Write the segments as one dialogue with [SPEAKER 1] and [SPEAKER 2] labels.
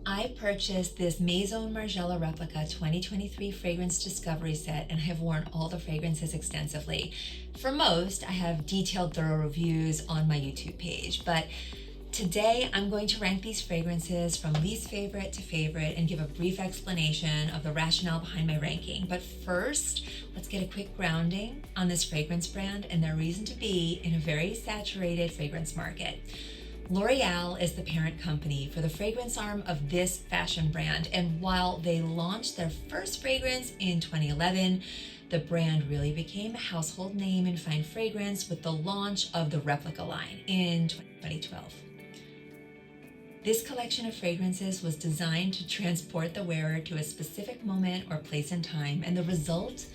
[SPEAKER 1] I purchased this Maison Margiela Replica 2023 fragrance discovery set, and I have worn all the fragrances extensively. For most, I have detailed, thorough reviews on my YouTube page, but today I'm going to rank these fragrances from least favorite to favorite and give a brief explanation of the rationale behind my ranking. But first, let's get a quick grounding on this fragrance brand and their reason to be in a very saturated fragrance market. L'Oreal is the parent company for the fragrance arm of this fashion brand, and while they launched their first fragrance in 2011, the brand really became a household name in fine fragrance with the launch of the Replica line in 2012. This collection of fragrances was designed to transport the wearer to a specific moment or place in time, and the result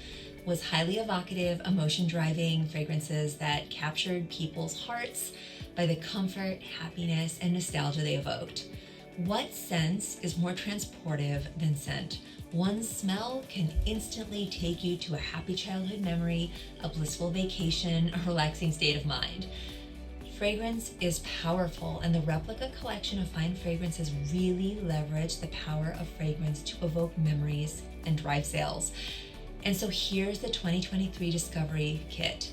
[SPEAKER 1] was highly evocative, emotion-driving fragrances that captured people's hearts by the comfort, happiness, and nostalgia they evoked. What sense is more transportive than scent? One smell can instantly take you to a happy childhood memory, a blissful vacation, a relaxing state of mind. Fragrance is powerful, and the Replica collection of fine fragrances really leverage the power of fragrance to evoke memories and drive sales. And so here's the 2023 Discovery Kit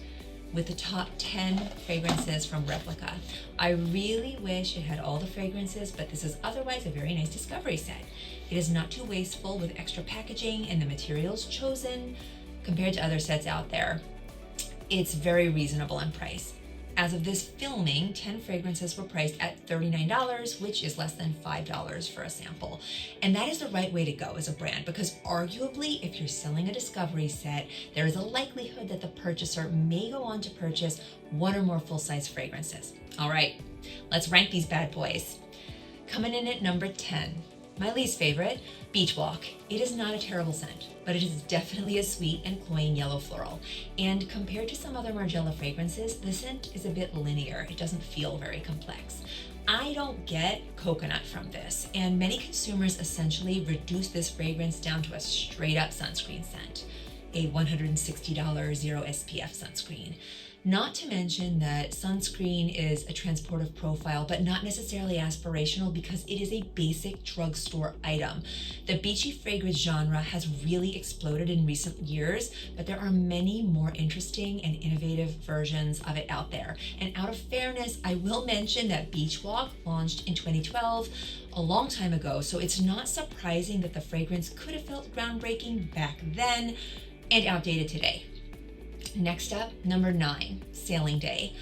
[SPEAKER 1] with the top 10 fragrances from Replica. I really wish it had all the fragrances, but this is otherwise a very nice discovery set. It is not too wasteful with extra packaging and the materials chosen compared to other sets out there. It's very reasonable in price. As of this filming, 10 fragrances were priced at $39, which is less than $5 for a sample. And that is the right way to go as a brand, because arguably, if you're selling a discovery set, there is a likelihood that the purchaser may go on to purchase one or more full-size fragrances. All right, let's rank these bad boys. Coming in at number 10, my least favorite, Beach Walk. It is not a terrible scent, but it is definitely a sweet and cloying yellow floral. And compared to some other Margiela fragrances, the scent is a bit linear. It doesn't feel very complex. I don't get coconut from this, and many consumers essentially reduce this fragrance down to a straight up sunscreen scent, a $160 zero SPF sunscreen. Not to mention that sunscreen is a transportive profile, but not necessarily aspirational because it is a basic drugstore item. The beachy fragrance genre has really exploded in recent years, but there are many more interesting and innovative versions of it out there. And out of fairness, I will mention that Beach Walk launched in 2012, a long time ago, so it's not surprising that the fragrance could have felt groundbreaking back then and outdated today. Next up, number 9, Sailing Day.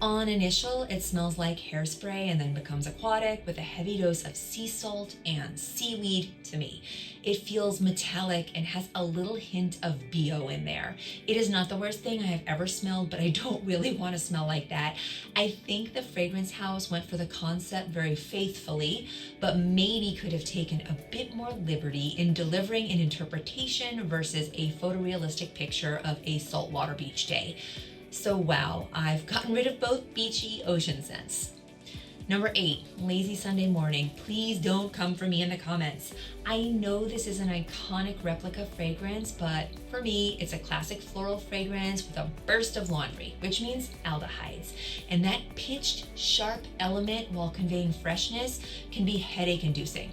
[SPEAKER 1] On initial, it smells like hairspray and then becomes aquatic with a heavy dose of sea salt and seaweed to me. It feels metallic and has a little hint of BO in there. It is not the worst thing I have ever smelled, but I don't really want to smell like that. I think the fragrance house went for the concept very faithfully, but maybe could have taken a bit more liberty in delivering an interpretation versus a photorealistic picture of a saltwater beach day. So wow, I've gotten rid of both beachy ocean scents. Number 8, Lazy Sunday Morning. Please don't come for me in the comments. I know this is an iconic Replica fragrance, but for me, it's a classic floral fragrance with a burst of laundry, which means aldehydes. And that pitched, sharp element while conveying freshness can be headache-inducing.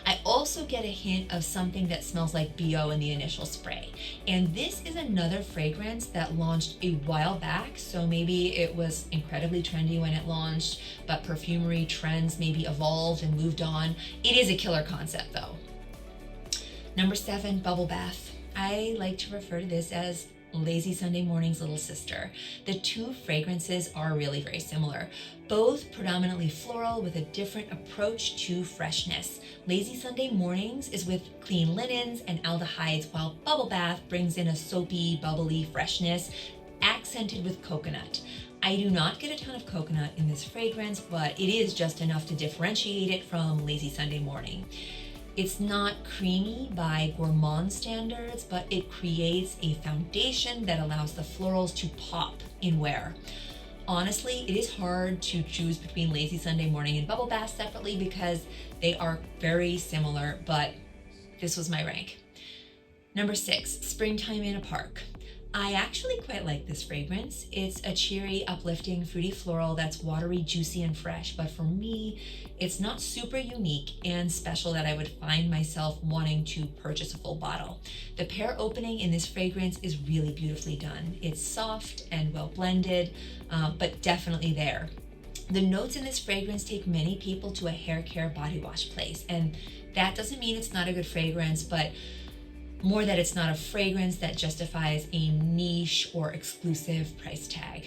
[SPEAKER 1] I also get a hint of something that smells like BO in the initial spray. And this is another fragrance that launched a while back, so maybe it was incredibly trendy when it launched, but perfumery trends maybe evolved and moved on. It is a killer concept though. Number 7, Bubble Bath. I like to refer to this as Lazy Sunday Morning's little sister. The two fragrances are really very similar, both predominantly floral with a different approach to freshness. Lazy Sunday Mornings is with clean linens and aldehydes, while Bubble Bath brings in a soapy, bubbly freshness accented with coconut. I do not get a ton of coconut in this fragrance, but it is just enough to differentiate it from Lazy Sunday Morning. It's not creamy by gourmand standards, but it creates a foundation that allows the florals to pop in wear. Honestly, it is hard to choose between Lazy Sunday Morning and Bubble Bath separately because they are very similar, but this was my rank. Number 6, Springtime in a Park. I actually quite like this fragrance. It's a cheery, uplifting, fruity floral that's watery, juicy, and fresh. But for me, it's not super unique and special that I would find myself wanting to purchase a full bottle. The pear opening in this fragrance is really beautifully done. It's soft and well blended, but definitely there. The notes in this fragrance take many people to a hair care body wash place. And that doesn't mean it's not a good fragrance, but more that it's not a fragrance that justifies a niche or exclusive price tag.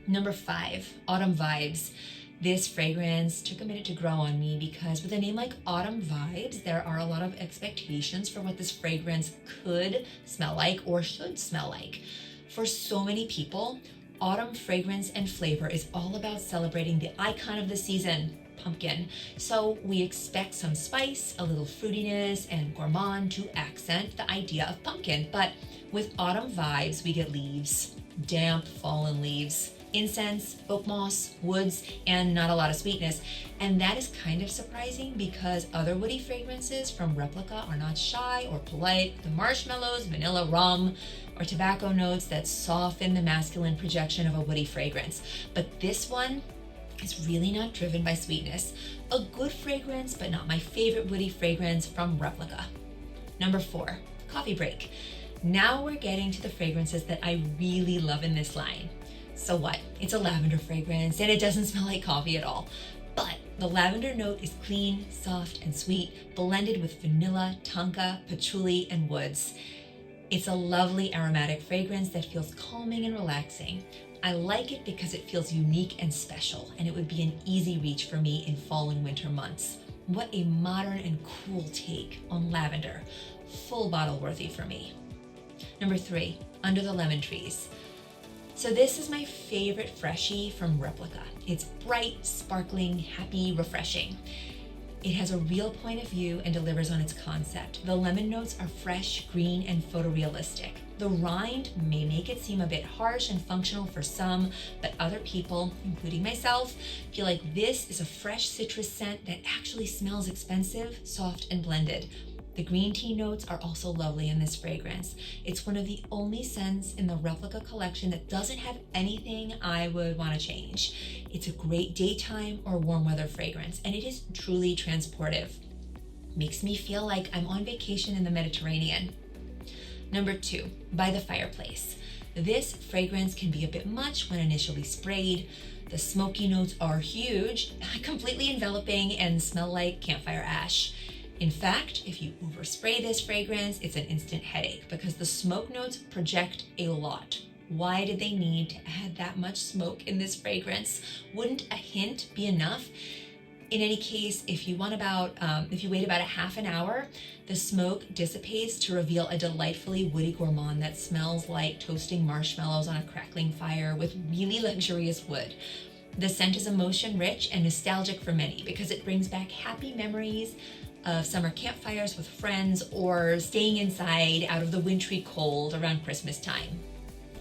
[SPEAKER 1] Number 5, Autumn Vibes. This fragrance took a minute to grow on me because with a name like Autumn Vibes, there are a lot of expectations for what this fragrance could smell like or should smell like. For so many people, autumn fragrance and flavor is all about celebrating the icon of the season, pumpkin. So we expect some spice, a little fruitiness, and gourmand to accent the idea of pumpkin. But with Autumn Vibes, we get leaves, damp, fallen leaves, incense, oak moss, woods, and not a lot of sweetness. And that is kind of surprising because other woody fragrances from Replica are not shy or polite. The marshmallows, vanilla, rum, or tobacco notes that soften the masculine projection of a woody fragrance. But this one is really not driven by sweetness. A good fragrance, but not my favorite woody fragrance from Replica. Number 4, Coffee Break. Now we're getting to the fragrances that I really love in this line. So what? It's a lavender fragrance and it doesn't smell like coffee at all. But the lavender note is clean, soft, and sweet, blended with vanilla, tonka, patchouli, and woods. It's a lovely aromatic fragrance that feels calming and relaxing. I like it because it feels unique and special, and it would be an easy reach for me in fall and winter months. What a modern and cool take on lavender. Full bottle worthy for me. Number 3, Under the Lemon Trees. So this is my favorite freshie from Replica. It's bright, sparkling, happy, refreshing. It has a real point of view and delivers on its concept. The lemon notes are fresh, green, and photorealistic. The rind may make it seem a bit harsh and functional for some, but other people, including myself, feel like this is a fresh citrus scent that actually smells expensive, soft, and blended. The green tea notes are also lovely in this fragrance. It's one of the only scents in the Replica collection that doesn't have anything I would want to change. It's a great daytime or warm weather fragrance, and it is truly transportive. Makes me feel like I'm on vacation in the Mediterranean. Number 2, By the Fireplace. This fragrance can be a bit much when initially sprayed. The smoky notes are huge, completely enveloping, and smell like campfire ash. In fact, if you overspray this fragrance, it's an instant headache because the smoke notes project a lot. Why did they need to add that much smoke in this fragrance? Wouldn't a hint be enough? In any case, if you wait about a half an hour, the smoke dissipates to reveal a delightfully woody gourmand that smells like toasting marshmallows on a crackling fire with really luxurious wood. The scent is emotion rich and nostalgic for many because it brings back happy memories of summer campfires with friends or staying inside out of the wintry cold around Christmas time.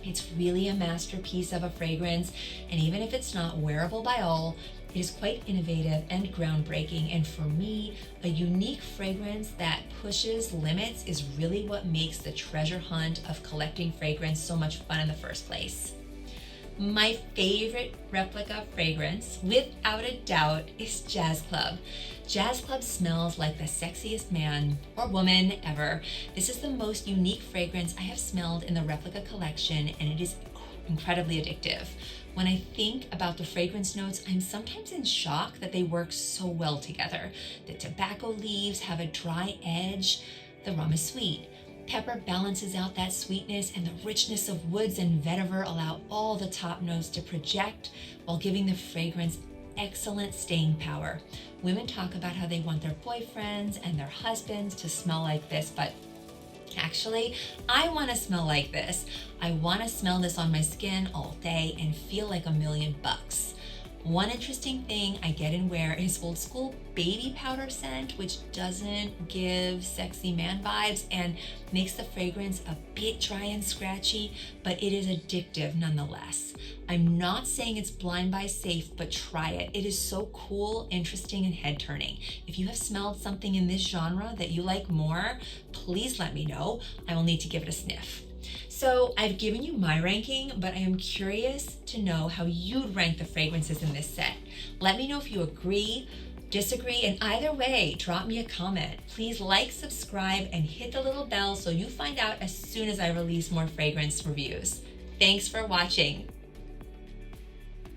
[SPEAKER 1] It's really a masterpiece of a fragrance, and even if it's not wearable by all, it is quite innovative and groundbreaking, and for me, a unique fragrance that pushes limits is really what makes the treasure hunt of collecting fragrance so much fun in the first place. My favorite Replica fragrance, without a doubt, is Jazz Club. Jazz Club smells like the sexiest man or woman ever. This is the most unique fragrance I have smelled in the Replica collection, and it is incredibly addictive. When I think about the fragrance notes, I'm sometimes in shock that they work so well together. The tobacco leaves have a dry edge. The rum is sweet. Pepper balances out that sweetness, and the richness of woods and vetiver allow all the top notes to project while giving the fragrance excellent staying power. Women talk about how they want their boyfriends and their husbands to smell like this, but actually, I want to smell like this. I want to smell this on my skin all day and feel like $1,000,000. One interesting thing I get and wear is old school baby powder scent, which doesn't give sexy man vibes and makes the fragrance a bit dry and scratchy, but it is addictive nonetheless. I'm not saying it's blind buy safe, but try it. It is so cool, interesting, and head turning. If you have smelled something in this genre that you like more, please let me know. I will need to give it a sniff. So I've given you my ranking, but I am curious to know how you'd rank the fragrances in this set. Let me know if you agree, disagree, and either way, drop me a comment. Please like, subscribe, and hit the little bell so you find out as soon as I release more fragrance reviews. Thanks for watching.